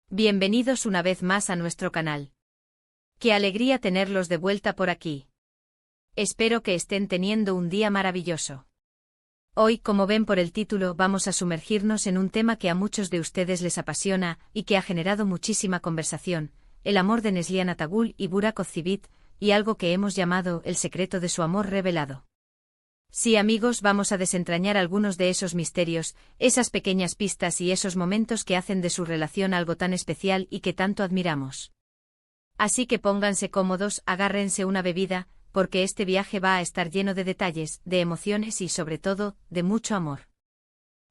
Bienvenidos una vez más a nuestro canal. Qué alegría tenerlos de vuelta por aquí. Espero que estén teniendo un día maravilloso. Hoy, como ven por el título, vamos a sumergirnos en un tema que a muchos de ustedes les apasiona y que ha generado muchísima conversación, el amor de Neslihan Atagul y Burak Ozcivit, y algo que hemos llamado el secreto de su amor revelado. Sí, amigos, vamos a desentrañar algunos de esos misterios, esas pequeñas pistas y esos momentos que hacen de su relación algo tan especial y que tanto admiramos. Así que pónganse cómodos, agárrense una bebida, porque este viaje va a estar lleno de detalles, de emociones y sobre todo, de mucho amor.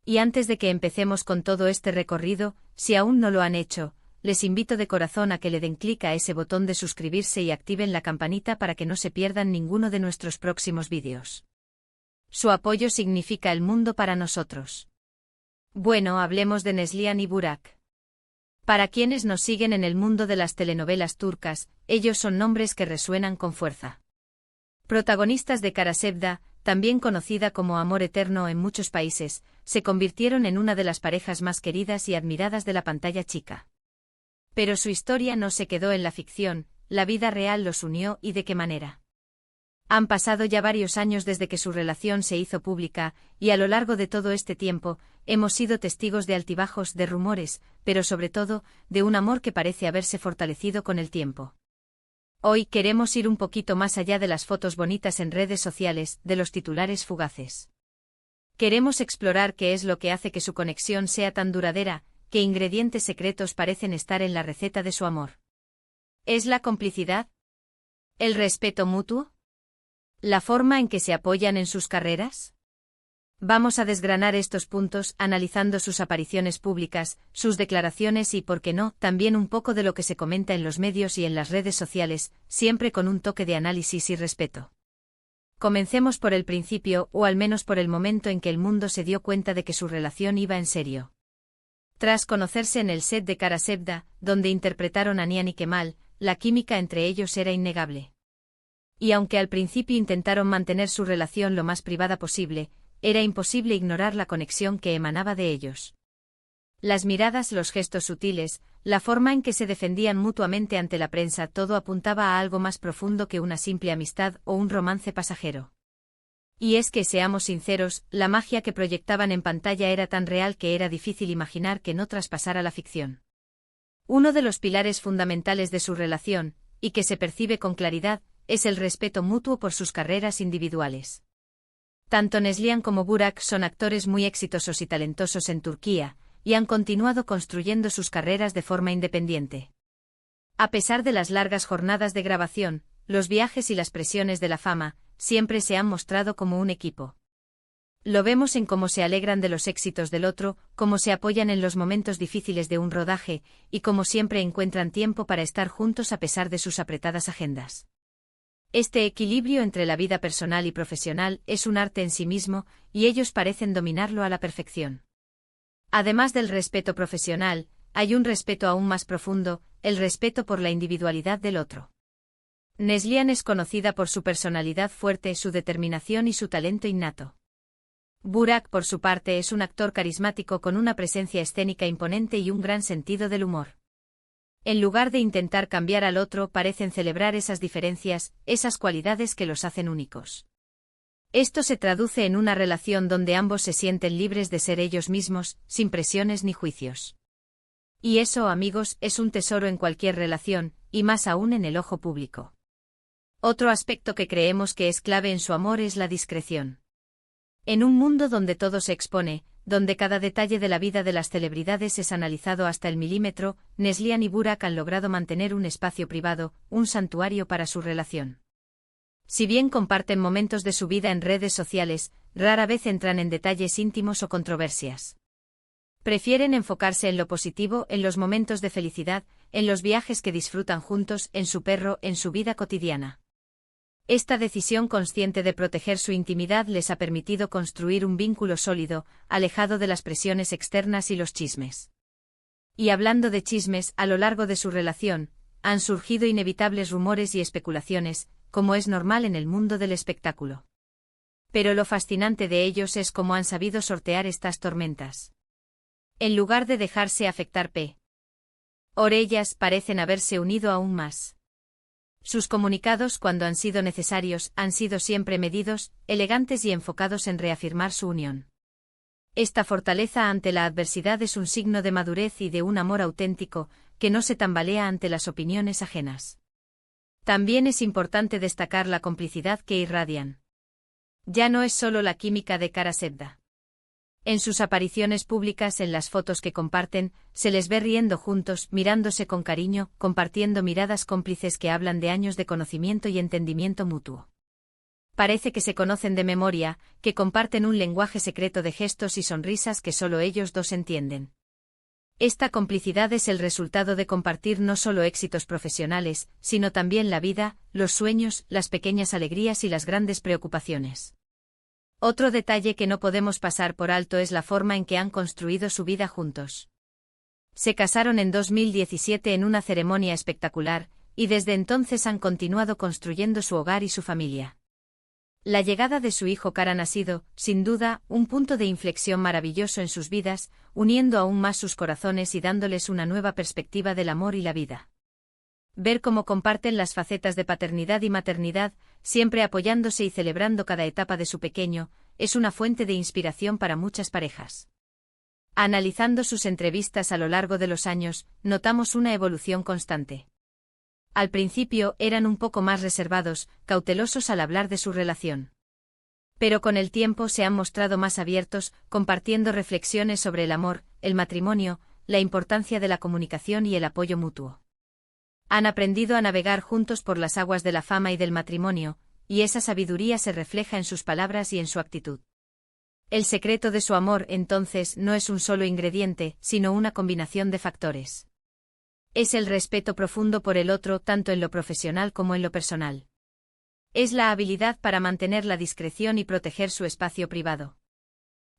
Y antes de que empecemos con todo este recorrido, si aún no lo han hecho, les invito de corazón a que le den clic a ese botón de suscribirse y activen la campanita para que no se pierdan ninguno de nuestros próximos vídeos. Su apoyo significa el mundo para nosotros. Bueno, hablemos de Neslihan y Burak. Para quienes nos siguen en el mundo de las telenovelas turcas, ellos son nombres que resuenan con fuerza. Protagonistas de Kara Sevda, también conocida como Amor Eterno en muchos países, se convirtieron en una de las parejas más queridas y admiradas de la pantalla chica. Pero su historia no se quedó en la ficción, la vida real los unió y de qué manera. Han pasado ya varios años desde que su relación se hizo pública, y a lo largo de todo este tiempo, hemos sido testigos de altibajos, de rumores, pero sobre todo, de un amor que parece haberse fortalecido con el tiempo. Hoy queremos ir un poquito más allá de las fotos bonitas en redes sociales, de los titulares fugaces. Queremos explorar qué es lo que hace que su conexión sea tan duradera, qué ingredientes secretos parecen estar en la receta de su amor. ¿Es la complicidad? ¿El respeto mutuo? ¿La forma en que se apoyan en sus carreras? Vamos a desgranar estos puntos, analizando sus apariciones públicas, sus declaraciones y, por qué no, también un poco de lo que se comenta en los medios y en las redes sociales, siempre con un toque de análisis y respeto. Comencemos por el principio, o al menos por el momento en que el mundo se dio cuenta de que su relación iba en serio. Tras conocerse en el set de Kara Sevda, donde interpretaron a Nihan y Kemal, la química entre ellos era innegable. Y aunque al principio intentaron mantener su relación lo más privada posible, era imposible ignorar la conexión que emanaba de ellos. Las miradas, los gestos sutiles, la forma en que se defendían mutuamente ante la prensa, todo apuntaba a algo más profundo que una simple amistad o un romance pasajero. Y es que, seamos sinceros, la magia que proyectaban en pantalla era tan real que era difícil imaginar que no traspasara la ficción. Uno de los pilares fundamentales de su relación, y que se percibe con claridad, es el respeto mutuo por sus carreras individuales. Tanto Neslihan como Burak son actores muy exitosos y talentosos en Turquía, y han continuado construyendo sus carreras de forma independiente. A pesar de las largas jornadas de grabación, los viajes y las presiones de la fama, siempre se han mostrado como un equipo. Lo vemos en cómo se alegran de los éxitos del otro, cómo se apoyan en los momentos difíciles de un rodaje, y cómo siempre encuentran tiempo para estar juntos a pesar de sus apretadas agendas. Este equilibrio entre la vida personal y profesional es un arte en sí mismo, y ellos parecen dominarlo a la perfección. Además del respeto profesional, hay un respeto aún más profundo, el respeto por la individualidad del otro. Neslihan es conocida por su personalidad fuerte, su determinación y su talento innato. Burak, por su parte, es un actor carismático con una presencia escénica imponente y un gran sentido del humor. En lugar de intentar cambiar al otro, parecen celebrar esas diferencias, esas cualidades que los hacen únicos. Esto se traduce en una relación donde ambos se sienten libres de ser ellos mismos, sin presiones ni juicios. Y eso, amigos, es un tesoro en cualquier relación, y más aún en el ojo público. Otro aspecto que creemos que es clave en su amor es la discreción. En un mundo donde todo se expone, donde cada detalle de la vida de las celebridades es analizado hasta el milímetro, Neslihan y Burak han logrado mantener un espacio privado, un santuario para su relación. Si bien comparten momentos de su vida en redes sociales, rara vez entran en detalles íntimos o controversias. Prefieren enfocarse en lo positivo, en los momentos de felicidad, en los viajes que disfrutan juntos, en su perro, en su vida cotidiana. Esta decisión consciente de proteger su intimidad les ha permitido construir un vínculo sólido, alejado de las presiones externas y los chismes. Y hablando de chismes, a lo largo de su relación, han surgido inevitables rumores y especulaciones, como es normal en el mundo del espectáculo. Pero lo fascinante de ellos es cómo han sabido sortear estas tormentas. En lugar de dejarse afectar Orellas parecen haberse unido aún más. Sus comunicados, cuando han sido necesarios, han sido siempre medidos, elegantes y enfocados en reafirmar su unión. Esta fortaleza ante la adversidad es un signo de madurez y de un amor auténtico, que no se tambalea ante las opiniones ajenas. También es importante destacar la complicidad que irradian. Ya no es solo la química de cara Sebda. En sus apariciones públicas, en las fotos que comparten, se les ve riendo juntos, mirándose con cariño, compartiendo miradas cómplices que hablan de años de conocimiento y entendimiento mutuo. Parece que se conocen de memoria, que comparten un lenguaje secreto de gestos y sonrisas que solo ellos dos entienden. Esta complicidad es el resultado de compartir no solo éxitos profesionales, sino también la vida, los sueños, las pequeñas alegrías y las grandes preocupaciones. Otro detalle que no podemos pasar por alto es la forma en que han construido su vida juntos. Se casaron en 2017 en una ceremonia espectacular, y desde entonces han continuado construyendo su hogar y su familia. La llegada de su hijo Karan ha sido, sin duda, un punto de inflexión maravilloso en sus vidas, uniendo aún más sus corazones y dándoles una nueva perspectiva del amor y la vida. Ver cómo comparten las facetas de paternidad y maternidad, siempre apoyándose y celebrando cada etapa de su pequeño, es una fuente de inspiración para muchas parejas. Analizando sus entrevistas a lo largo de los años, notamos una evolución constante. Al principio eran un poco más reservados, cautelosos al hablar de su relación. Pero con el tiempo se han mostrado más abiertos, compartiendo reflexiones sobre el amor, el matrimonio, la importancia de la comunicación y el apoyo mutuo. Han aprendido a navegar juntos por las aguas de la fama y del matrimonio, y esa sabiduría se refleja en sus palabras y en su actitud. El secreto de su amor, entonces, no es un solo ingrediente, sino una combinación de factores. Es el respeto profundo por el otro, tanto en lo profesional como en lo personal. Es la habilidad para mantener la discreción y proteger su espacio privado.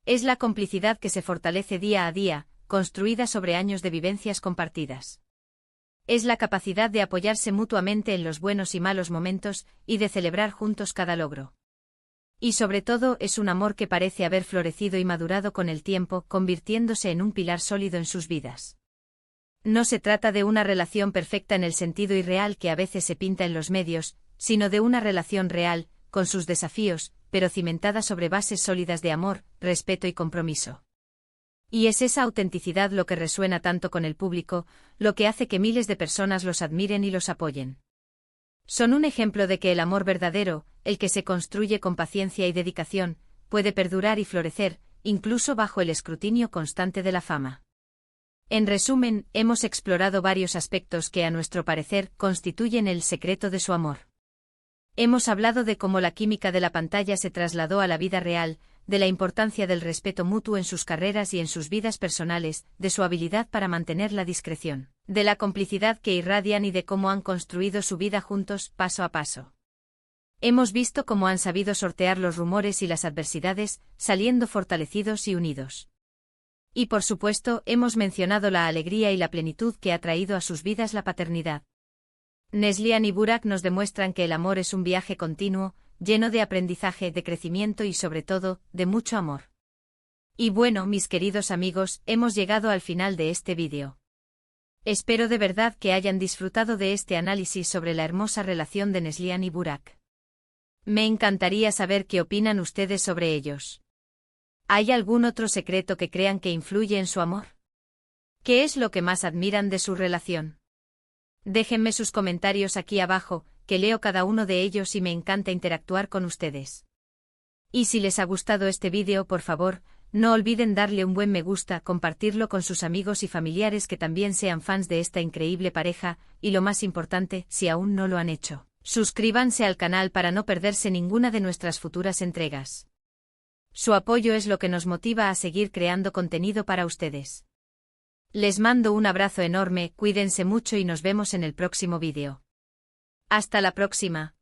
Es la complicidad que se fortalece día a día, construida sobre años de vivencias compartidas. Es la capacidad de apoyarse mutuamente en los buenos y malos momentos, y de celebrar juntos cada logro. Y sobre todo es un amor que parece haber florecido y madurado con el tiempo, convirtiéndose en un pilar sólido en sus vidas. No se trata de una relación perfecta en el sentido irreal que a veces se pinta en los medios, sino de una relación real, con sus desafíos, pero cimentada sobre bases sólidas de amor, respeto y compromiso. Y es esa autenticidad lo que resuena tanto con el público, lo que hace que miles de personas los admiren y los apoyen. Son un ejemplo de que el amor verdadero, el que se construye con paciencia y dedicación, puede perdurar y florecer, incluso bajo el escrutinio constante de la fama. En resumen, hemos explorado varios aspectos que, a nuestro parecer, constituyen el secreto de su amor. Hemos hablado de cómo la química de la pantalla se trasladó a la vida real, de la importancia del respeto mutuo en sus carreras y en sus vidas personales, de su habilidad para mantener la discreción, de la complicidad que irradian y de cómo han construido su vida juntos, paso a paso. Hemos visto cómo han sabido sortear los rumores y las adversidades, saliendo fortalecidos y unidos. Y por supuesto, hemos mencionado la alegría y la plenitud que ha traído a sus vidas la paternidad. Neslihan y Burak nos demuestran que el amor es un viaje continuo, lleno de aprendizaje, de crecimiento y sobre todo, de mucho amor. Y bueno, mis queridos amigos, hemos llegado al final de este vídeo. Espero de verdad que hayan disfrutado de este análisis sobre la hermosa relación de Neslihan y Burak. Me encantaría saber qué opinan ustedes sobre ellos. ¿Hay algún otro secreto que crean que influye en su amor? ¿Qué es lo que más admiran de su relación? Déjenme sus comentarios aquí abajo, que leo cada uno de ellos y me encanta interactuar con ustedes. Y si les ha gustado este vídeo, por favor, no olviden darle un buen me gusta, compartirlo con sus amigos y familiares que también sean fans de esta increíble pareja, y lo más importante, si aún no lo han hecho, suscríbanse al canal para no perderse ninguna de nuestras futuras entregas. Su apoyo es lo que nos motiva a seguir creando contenido para ustedes. Les mando un abrazo enorme, cuídense mucho y nos vemos en el próximo vídeo. Hasta la próxima.